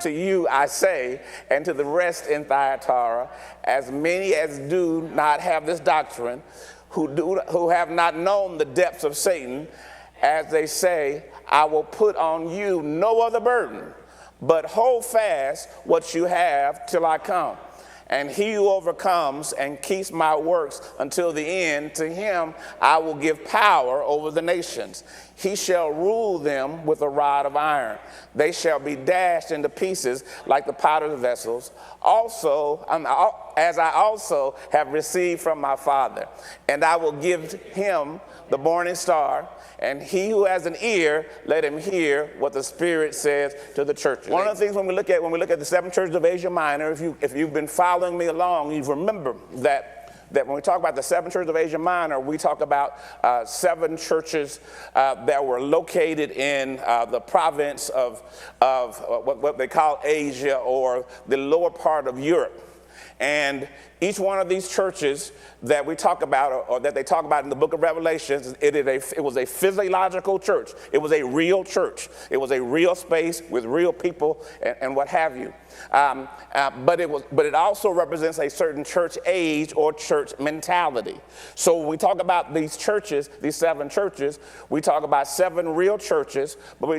To you I say, and to the rest in Thyatira, as many as do not have this doctrine, who have not known the depths of Satan, as they say, I will put on you no other burden, but hold fast what you have till I come. And he who overcomes and keeps my works until the end, to him I will give power over the nations. He shall rule them with a rod of iron. They shall be dashed into pieces like the potter's vessels. Also, as I also have received from my Father. And I will give him the morning star. And he who has an ear, let him hear what the Spirit says to the churches. One of the things when we look at the seven churches of Asia Minor, if you've been following me along, you remember that when we talk about the seven churches of Asia Minor, we talk about seven churches that were located in the province of what they call Asia, or the lower part of Europe. And each one of these churches that we talk about, or that they talk about in the book of Revelations, it was a physiological church. It was a real church. It was a real space with real people and what have you. But it also represents a certain church age or church mentality. So when we talk about these churches, these seven churches, we talk about seven real churches, but we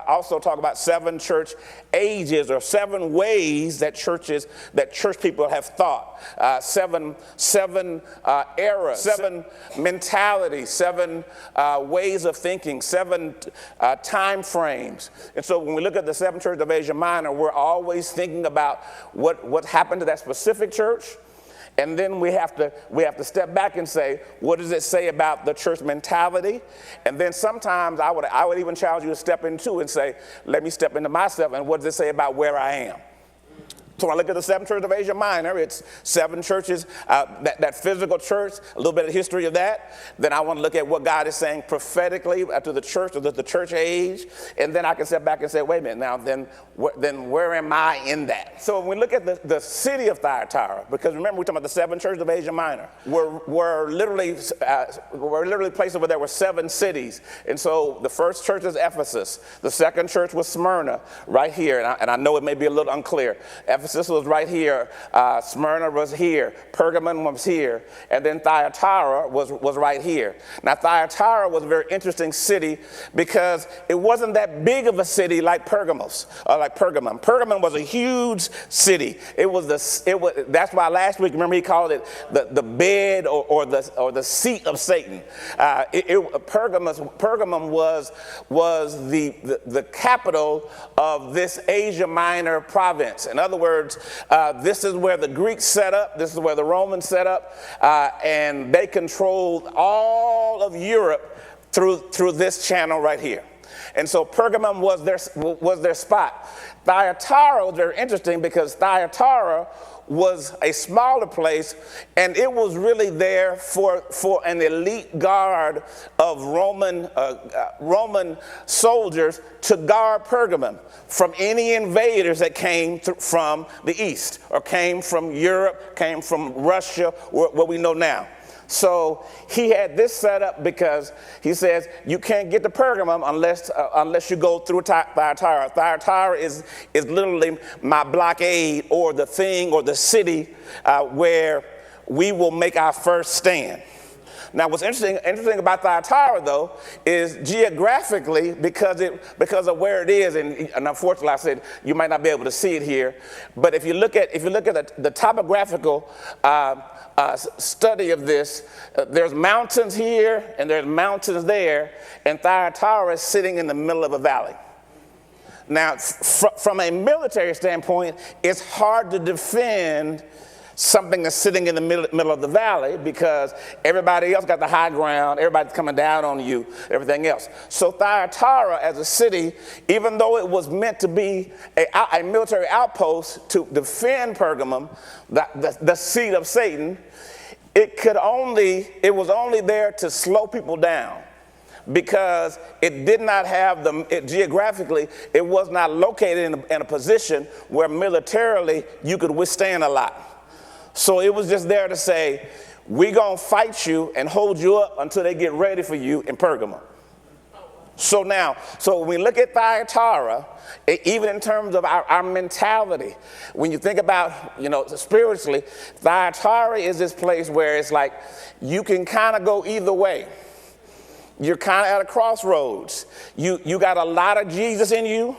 also talk about seven church ages, or seven ways that church people have thought. Seven eras, seven mentalities, seven ways of thinking, seven time frames. And so when we look at the seven churches of Asia Minor, we're always thinking about what happened to that specific church. And then we have to step back and say, what does it say about the church mentality? And then sometimes I would even challenge you to step into and say, let me step into myself, and what does it say about where I am? So when I look at the seven churches of Asia Minor, it's seven churches, that physical church, a little bit of history of that. Then I want to look at what God is saying prophetically to the church, or the church age. And then I can step back and say, wait a minute, now then where am I in that? So when we look at the city of Thyatira, because remember we're talking about the seven churches of Asia Minor, were literally places where there were seven cities. And so the first church is Ephesus. The second church was Smyrna, right here. And I know it may be a little unclear. Ephesus was right here, Smyrna was here, Pergamon was here, and then Thyatira was right here. Now Thyatira was a very interesting city because it wasn't that big of a city like Pergamon. Pergamon was a huge city. That's why last week, remember, he called it the bed or the seat of Satan. Pergamon was the capital of this Asia Minor province. In other words, this is where the Greeks set up, this is where the Romans set up, and they controlled all of Europe through this channel right here. And so Pergamum was their spot. Thyatira was very interesting because Thyatira was a smaller place, and it was really there for an elite guard of Roman soldiers to guard Pergamum from any invaders that came from the east, or came from Europe, came from Russia, what we know now. So he had this set up because he says you can't get to Pergamum unless you go through Thyatira. Thyatira is literally my blockade, or the thing, or the city where we will make our first stand. Now, what's interesting about Thyatira, though, is geographically, because of where it is, and unfortunately, I said you might not be able to see it here, but if you look at the topographical study of this, there's mountains here and there's mountains there, and Thyatira is sitting in the middle of a valley. Now, from a military standpoint, it's hard to defend something that's sitting in the middle of the valley, because everybody else got the high ground, everybody's coming down on you, everything else. So Thyatira as a city, even though it was meant to be a military outpost to defend Pergamum, the seat of Satan, it was only there to slow people down, because it did not have geographically, it was not located in a position where militarily you could withstand a lot. So it was just there to say, we're going to fight you and hold you up until they get ready for you in Pergamum. So when we look at Thyatira, even in terms of our mentality, when you think about, spiritually, Thyatira is this place where it's like you can kind of go either way. You're kind of at a crossroads. You got a lot of Jesus in you,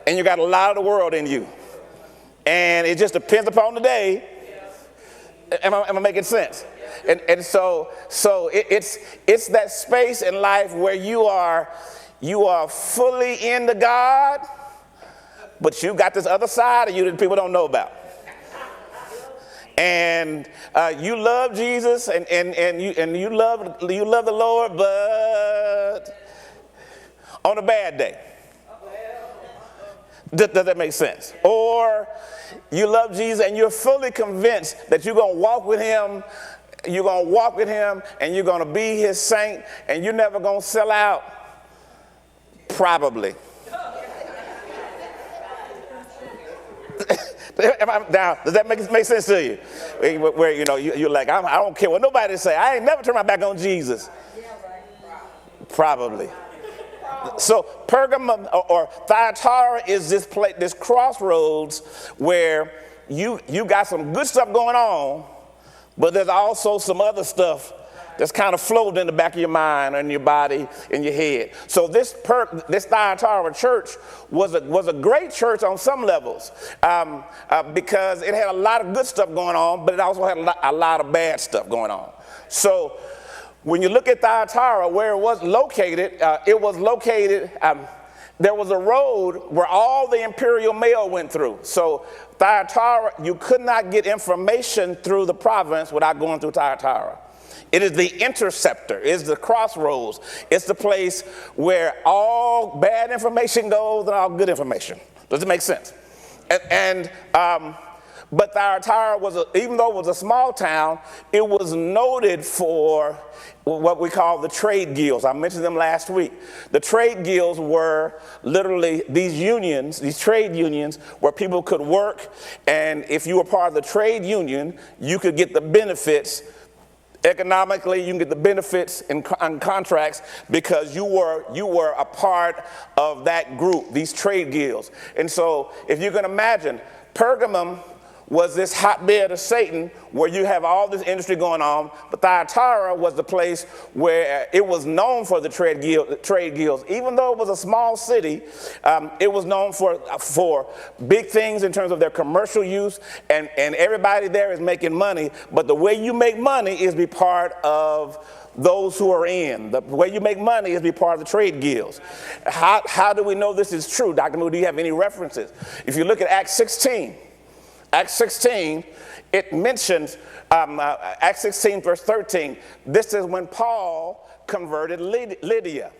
and you got a lot of the world in you. And it just depends upon the day. Am I making sense? And so it's that space in life where you are fully into God, but you got this other side of you that people don't know about. And you love Jesus and you love the Lord, but on a bad day. Does that make sense? Or you love Jesus and you're fully convinced that you're going to walk with him, and you're going to be his saint, and you're never going to sell out. Probably. Now, does that make sense to you? Where you're like, I don't care what nobody say. I ain't never turn my back on Jesus. Probably. So Pergamum or Thyatira is this place, this crossroads where you got some good stuff going on, but there's also some other stuff that's kind of floating in the back of your mind and your body and your head. So this Thyatira church was a great church on some levels because it had a lot of good stuff going on, but it also had a lot of bad stuff going on. So when you look at Thyatira, where it was located, there was a road where all the imperial mail went through. So Thyatira, you could not get information through the province without going through Thyatira. It is the interceptor, it's the crossroads, it's the place where all bad information goes and all good information. Does it make sense? But Thyatira even though it was a small town, it was noted for what we call the trade guilds. I mentioned them last week. The trade guilds were literally these trade unions where people could work, and if you were part of the trade union, you could get the benefits. Economically, you can get the benefits in contracts because you were a part of that group, these trade guilds. And so if you can imagine, Pergamum was this hotbed of Satan where you have all this industry going on, but Thyatira was the place where it was known for the trade guilds. Even though it was a small city, it was known for big things in terms of their commercial use, and everybody there is making money, but the way you make money is be part of those who are in. The way you make money is be part of the trade guilds. How do we know this is true? Dr. Moody, do you have any references? If you look at Acts 16, it mentions, Acts 16 verse 13, this is when Paul converted Lydia.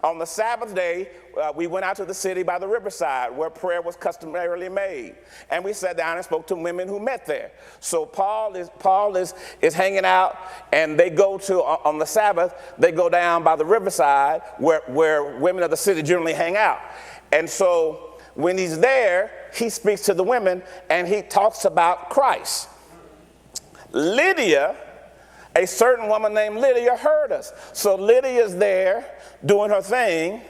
On the Sabbath day, we went out to the city by the riverside where prayer was customarily made. And we sat down and spoke to women who met there. So Paul is hanging out, and they go on the Sabbath, they go down by the riverside where women of the city generally hang out. And so when he's there, he speaks to the women and he talks about Christ. Lydia, a certain woman named Lydia, heard us. So Lydia's there doing her thing,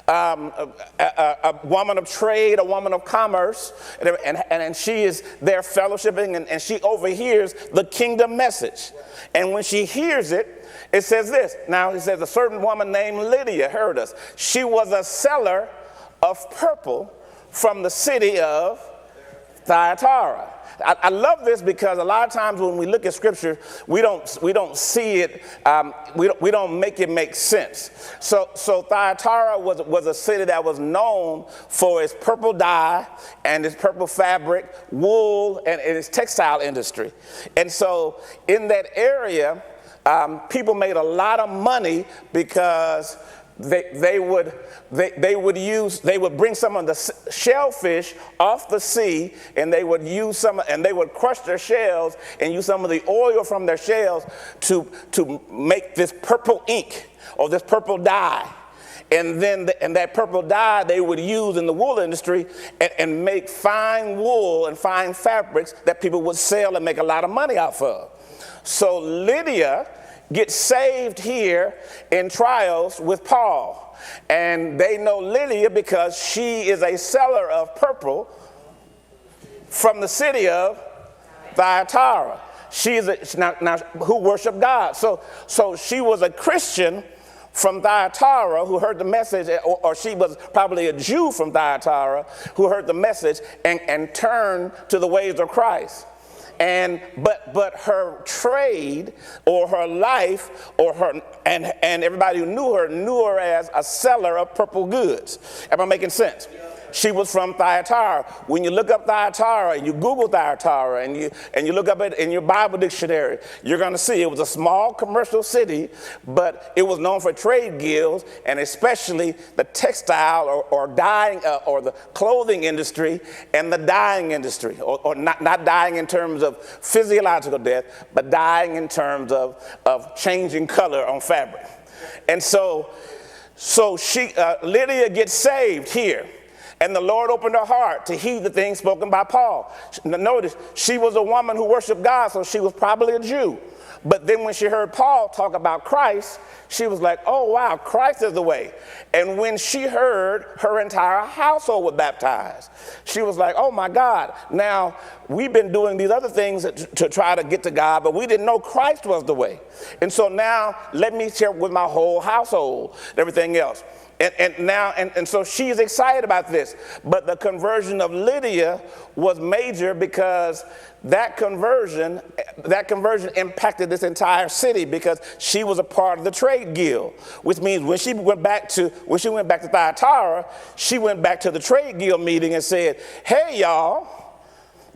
a woman of trade, a woman of commerce, and she is there fellowshipping, and she overhears the kingdom message. And when she hears it, it says this. Now it says a certain woman named Lydia heard us. She was a seller of purple from the city of Thyatira. I love this because a lot of times when we look at scripture, we don't see it, we don't make it make sense. So Thyatira was a city that was known for its purple dye and its purple fabric, wool, and its textile industry. And so in that area, people made a lot of money because they would bring some of the shellfish off the sea, and they would crush their shells and use some of the oil from their shells to make this purple ink or this purple dye. And then that purple dye they would use in the wool industry and make fine wool and fine fabrics that people would sell and make a lot of money off of. So Lydia get saved here in trials with Paul. And they know Lydia because she is a seller of purple from the city of Thyatira. She's now who worshiped God. So she was a Christian from Thyatira who heard the message, or she was probably a Jew from Thyatira who heard the message and turned to the ways of Christ. But her trade or her life or her and everybody who knew her as a seller of purple goods. Am I making sense? She was from Thyatira. When you look up Thyatira and you Google Thyatira and you look up it in your Bible dictionary, you're going to see it was a small commercial city, but it was known for trade guilds and especially the textile or dyeing or the clothing industry and the dyeing industry, or not dyeing in terms of physiological death, but dyeing in terms of changing color on fabric. And so Lydia gets saved here. And the Lord opened her heart to heed the things spoken by Paul. Notice, she was a woman who worshiped God, so she was probably a Jew. But then when she heard Paul talk about Christ, she was like, oh, wow, Christ is the way. And when she heard her entire household was baptized, she was like, oh, my God. Now, we've been doing these other things to try to get to God, but we didn't know Christ was the way. And so now let me share with my whole household and everything else. And so she's excited about this. But the conversion of Lydia was major because that conversion impacted this entire city because she was a part of the trade guild, which means when she went back to Thyatira, she went back to the trade guild meeting and said, hey, y'all,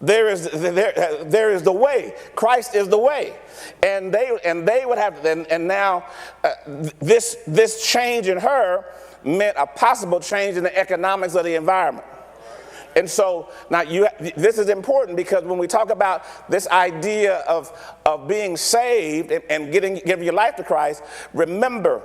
there is the way. Christ is the way. And they would have, and now this change in her meant a possible change in the economics of the environment. And so now this is important because when we talk about this idea of being saved and giving your life to Christ, remember,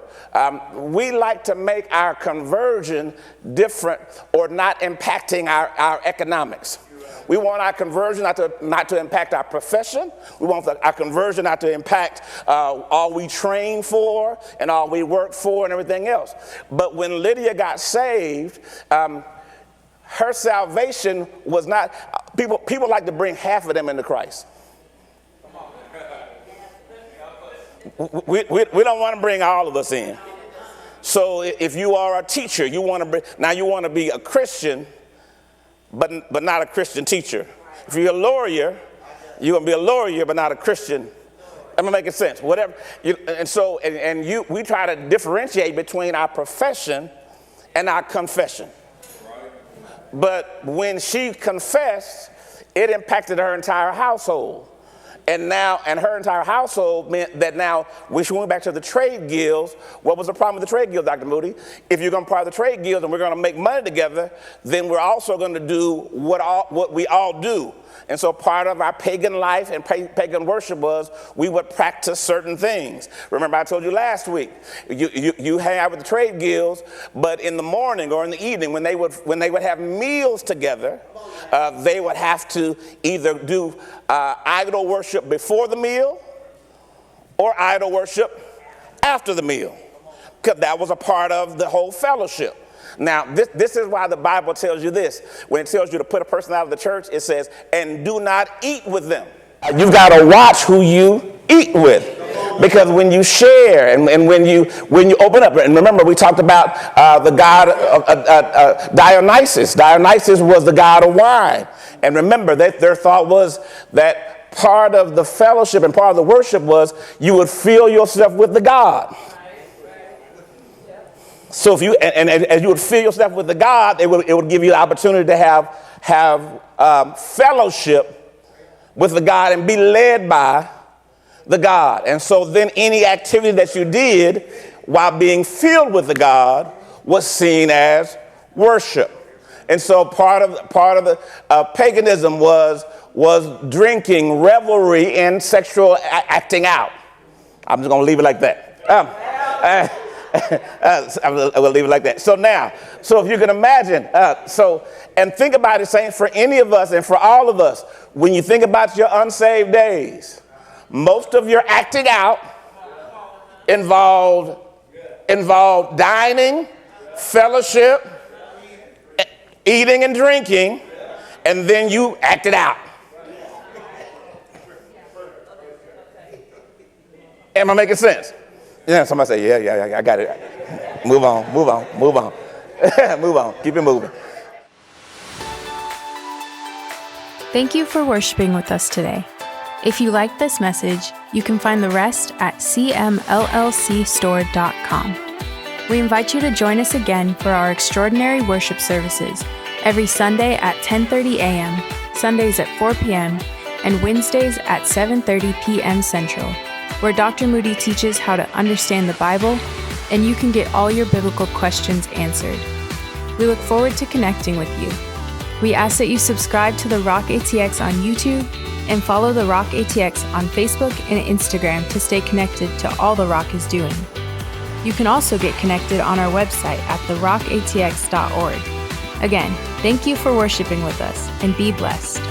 we like to make our conversion different or not impacting our economics. We want our conversion not to impact our profession. We want our conversion not to impact all we train for and all we work for and everything else. But when Lydia got saved, her salvation was not, people like to bring half of them into Christ. We don't want to bring all of us in. So if you are a teacher, you want to be a Christian, but not a Christian teacher. If you're a lawyer, you're going to be a lawyer, but not a Christian. Am I making sense? Whatever. We try to differentiate between our profession and our confession. But when she confessed, it impacted her entire household. And her entire household meant that now, when she went back to the trade guilds, what was the problem with the trade guilds, Dr. Moody? If you're going to be part of the trade guilds and we're going to make money together, then we're also going to do what we all do. And so part of our pagan life and pagan worship was we would practice certain things. Remember I told you last week, you hang out with the trade guilds, but in the morning or in the evening when they would have meals together, they would have to either do idol worship before the meal or idol worship after the meal, because that was a part of the whole fellowship. Now, this is why the Bible tells you this. When it tells you to put a person out of the church, it says, and do not eat with them. You've got to watch who you eat with. Because when you share and when you open up, and remember we talked about the god of Dionysus. Dionysus was the god of wine. And remember that their thought was that part of the fellowship and part of the worship was you would fill yourself with the god. So if you as you would fill yourself with the God, it would give you the opportunity to have fellowship with the God and be led by the God. And so then any activity that you did while being filled with the God was seen as worship. And so part of the paganism was drinking, revelry, and sexual acting out. I'm just going to leave it like that. I will leave it like that. So if you can imagine, and think about it, saying for any of us and for all of us, when you think about your unsaved days, most of your acting out involved dining, fellowship, eating and drinking, and then you acted out. Am I making sense? Yeah, somebody say, yeah, I got it. Move on. Move on. Keep it moving. Thank you for worshiping with us today. If you liked this message, you can find the rest at cmllcstore.com. We invite you to join us again for our extraordinary worship services every Sunday at 10:30 a.m., Sundays at 4 p.m., and Wednesdays at 7:30 p.m. Central, where Dr. Moody teaches how to understand the Bible, and you can get all your biblical questions answered. We look forward to connecting with you. We ask that you subscribe to The Rock ATX on YouTube and follow The Rock ATX on Facebook and Instagram to stay connected to all The Rock is doing. You can also get connected on our website at therockatx.org. Again, thank you for worshiping with us, and be blessed.